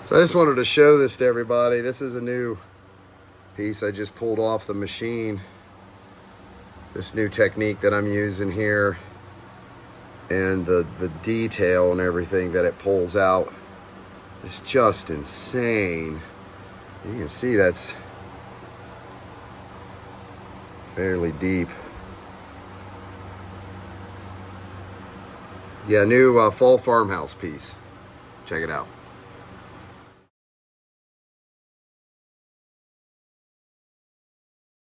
So I just wanted to show this to everybody. This is a new piece I just pulled off the machine. This new technique that I'm using here, and the detail and everything that it pulls out is just insane. You can see that's fairly deep. Yeah, new fall farmhouse piece. Check it out.